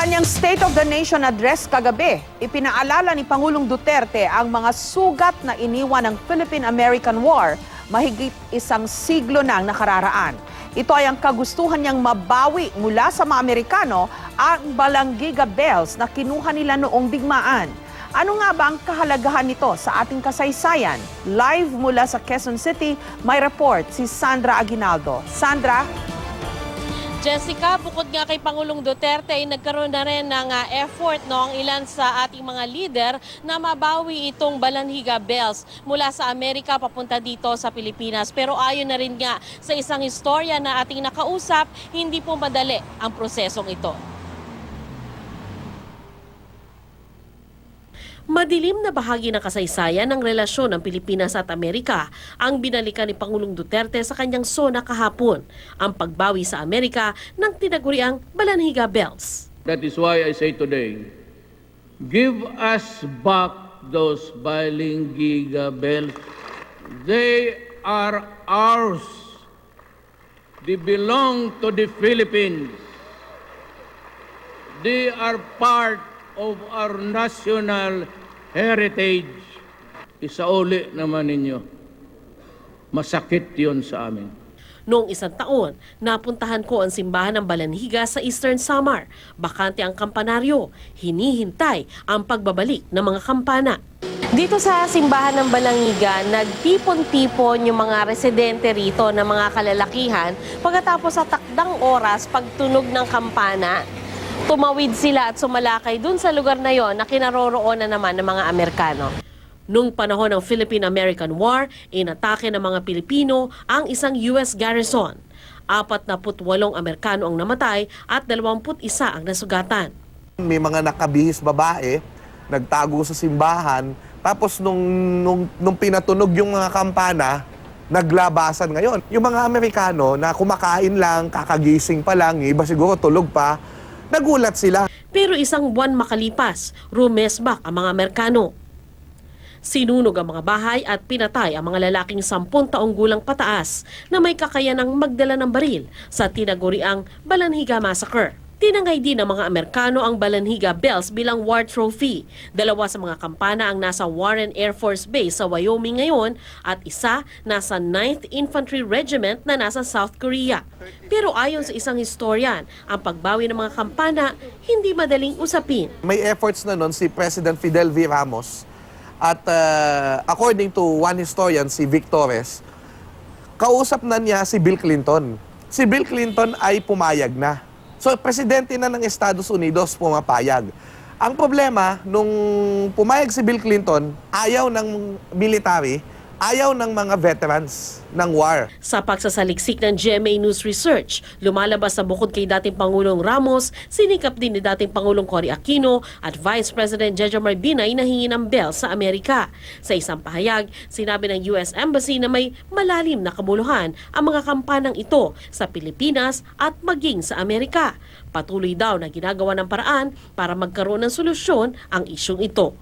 kanyang State of the Nation address kagabi, ipinaalala ni Pangulong Duterte ang mga sugat na iniwan ng Philippine-American War mahigit isang siglo nang nakararaan. Ito ay ang kagustuhan niyang mabawi mula sa mga Amerikano ang Balanggiga Bells na kinuha nila noong digmaan. Ano nga ba ang kahalagahan nito sa ating kasaysayan? Live mula sa Quezon City, may report si Sandra Aguinaldo. Sandra? Jessica, bukod nga kay Pangulong Duterte, ay nagkaroon na rin ng effort ang ilan sa ating mga leader na mabawi itong Balanhiga Bells mula sa Amerika papunta dito sa Pilipinas. Pero ayon na rin nga sa isang istorya na ating nakausap, hindi po madali ang prosesong ito. Madilim na bahagi ng kasaysayan ng relasyon ng Pilipinas at Amerika ang binalikan ni Pangulong Duterte sa kanyang SONA kahapon, ang pagbawi sa Amerika ng tinaguriang Balanhiga Bells. That is why I say today, give us back those Balangiga bells. They are ours. They belong to the Philippines. They are part of our national heritage. Isauli naman ninyo. Masakit yon sa amin. Noong isang taon, napuntahan ko ang simbahan ng Balanhiga sa Eastern Samar. Bakante ang kampanaryo. Hinihintay ang pagbabalik ng mga kampana. Dito sa simbahan ng Balanhiga, nagtipon-tipon yung mga residente rito na mga kalalakihan. Pagkatapos sa takdang oras, pagtunog ng kampana, tumawid sila at sumalakay dun sa lugar na yon na kinaroroonan naman ng mga Amerikano. Nung panahon ng Philippine-American War, inatake ng mga Pilipino ang isang US garrison. 48 Amerikano ang namatay at 21 ang nasugatan. May mga nakabihis babae, nagtago sa simbahan, tapos nung pinatunog yung mga kampana, naglabasan ngayon. Yung mga Amerikano na kumakain lang, kakagising pa lang, iba siguro tulog pa, nagulat sila. Pero isang buwan makalipas, rumesbak ang mga Amerikano. Sinunog ang mga bahay at pinatay ang mga lalaking 10 taong gulang pataas na may kakayanang magdala ng baril sa tinaguriang Balanhiga Massacre. Tinangay din ng mga Amerikano ang Balanhiga Bells bilang war trophy. 2 sa mga kampana ang nasa Warren Air Force Base sa Wyoming ngayon at isa nasa 9th Infantry Regiment na nasa South Korea. Pero ayon sa isang historian, ang pagbawi ng mga kampana hindi madaling usapin. May efforts na nun si President Fidel V. Ramos at according to one historian, si Vic Torres, kausap na niya si Bill Clinton. Si Bill Clinton ay pumayag na. So, presidente na ng Estados Unidos pumapayag. Ang problema, nung pumayag si Bill Clinton, ayaw ng military, ayaw ng mga veterans ng war. Sa pagsasaliksik ng GMA News Research, lumalabas sa bukod kay dating Pangulong Ramos, sinikap din ni dating Pangulong Cory Aquino at Vice President Jejomar Binay na hingi ng bell sa Amerika. Sa isang pahayag, sinabi ng US Embassy na may malalim na kabuluhan ang mga kampanang ito sa Pilipinas at maging sa Amerika. Patuloy daw na ginagawa ng paraan para magkaroon ng solusyon ang isyung ito.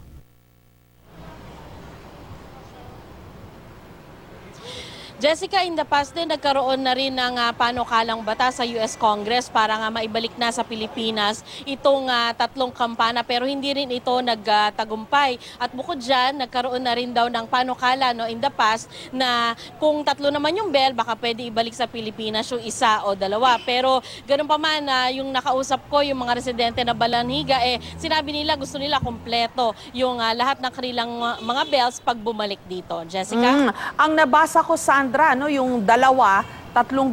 Jessica, in the past din nagkaroon na rin ng panukalang batas sa US Congress para nga maibalik na sa Pilipinas itong 3 kampana pero hindi rin ito nagtagumpay. At bukod dyan, nagkaroon na rin daw ng panukala in the past na kung 3 naman yung bell, baka pwede ibalik sa Pilipinas yung 1 o 2. Pero ganun pa man, yung nakausap ko, yung mga residente na Balanhiga, sinabi nila gusto nila kompleto yung lahat ng kanilang mga bells pag bumalik dito. Jessica? Ang nabasa ko, Sandra, yung 3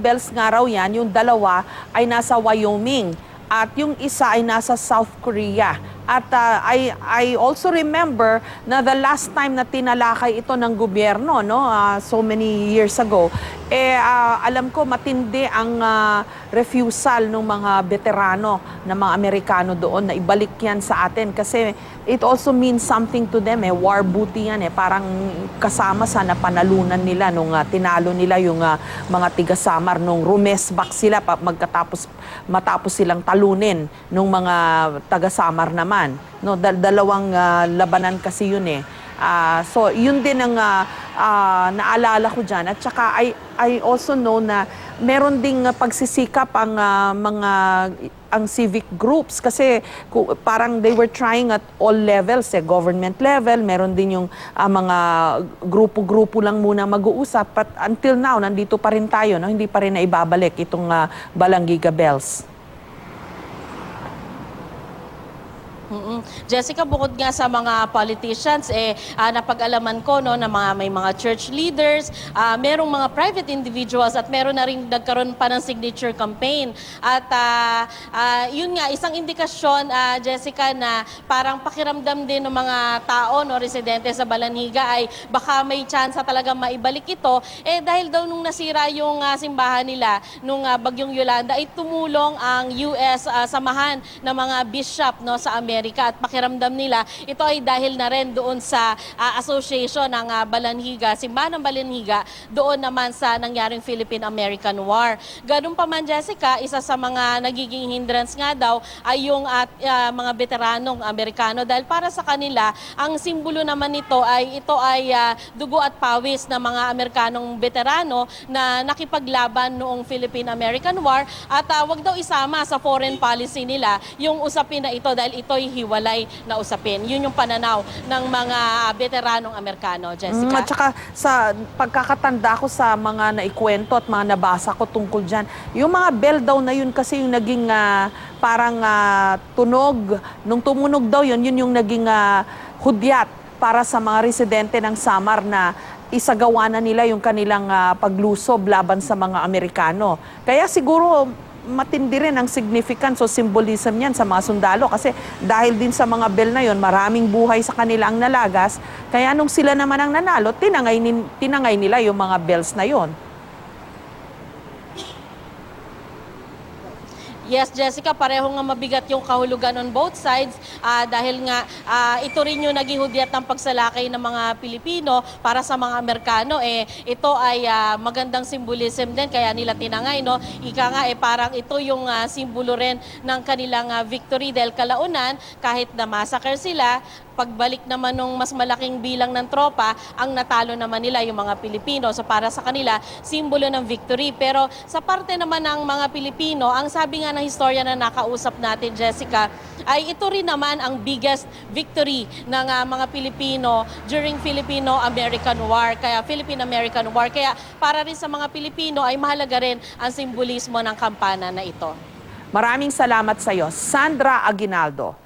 bells nga raw yan, yung 2 ay nasa Wyoming at yung isa ay nasa South Korea. At I also remember na the last time na tinalakay ito ng gobyerno, so many years ago, alam ko matindi ang refusal ng mga veterano ng mga Amerikano doon na ibalik yan sa atin kasi it also means something to them, war booty yan, parang kasama sa napanalunan nila nung tinalo nila yung mga tiga-Samar nung rumesbak sila matapos silang talunin nung mga taga-Samar naman. No, dalawang labanan kasi yun So, yun din ang naalala ko dyan. At saka, I also know na meron ding pagsisikap ang civic groups kasi parang they were trying at all levels, government level, meron din yung mga grupo-grupo lang muna mag-uusap, but until now nandito pa rin tayo, no? Hindi pa rin naibabalik itong Balangiga Bells. Jessica, bukod nga sa mga politicians, napag-alaman ko no, na may mga church leaders, merong mga private individuals at meron na rin nagkaroon pa ng signature campaign. At yun nga, isang indikasyon, Jessica, na parang pakiramdam din ng mga tao, no, residente sa Balanhiga ay baka may chance talaga maibalik ito. Dahil daw nung nasira yung simbahan nila, nung bagyong Yolanda, ay tumulong ang US samahan ng mga bishop, no, sa Amerika. At pakiramdam nila, ito ay dahil na rin doon sa association ng Balanhiga, Simbahan ng Balanhiga, doon naman sa nangyaring Philippine-American War. Ganun pa man, Jessica, isa sa mga nagiging hindrance nga daw ay yung mga veteranong Amerikano dahil para sa kanila, ang simbolo naman nito ay dugo at pawis ng mga Amerikanong veterano na nakipaglaban noong Philippine-American War at wag daw isama sa foreign policy nila yung usapin na ito dahil ito'y hiwalay na usapin. Yun yung pananaw ng mga veteranong Amerikano, Jessica. At saka sa pagkakatanda ko sa mga naikwento at mga nabasa ko tungkol dyan, yung mga bell daw na yun kasi yung naging parang tunog. Nung tumunog daw yun yung naging hudyat para sa mga residente ng Samar na isagawa na nila yung kanilang paglusob laban sa mga Amerikano. Kaya siguro matindi rin ang significance o symbolism niyan sa mga sundalo kasi dahil din sa mga bell na yon, maraming buhay sa kanila ang nalagas. Kaya nung sila naman ang nanalo, tinangay nila yung mga bells na yon. Yes, Jessica, pareho nga mabigat yung kahulugan on both sides dahil nga ito rin yung naging hudyat ng pagsalakay ng mga Pilipino para sa mga Amerikano. Ito ay magandang symbolism din kaya nila tinangay. No? Ika nga parang ito yung simbolo rin ng kanilang victory dahil kalaunan kahit na massacre sila, pagbalik naman ng mas malaking bilang ng tropa, ang natalo naman nila yung mga Pilipino. So para sa kanila, simbolo ng victory. Pero sa parte naman ng mga Pilipino, ang sabi nga ng historia na nakausap natin, Jessica, ay ito rin naman ang biggest victory ng mga Pilipino during Filipino-American War. Kaya Philippine-American War. Kaya para rin sa mga Pilipino ay mahalaga rin ang simbolismo ng kampana na ito. Maraming salamat sa iyo, Sandra Aguinaldo.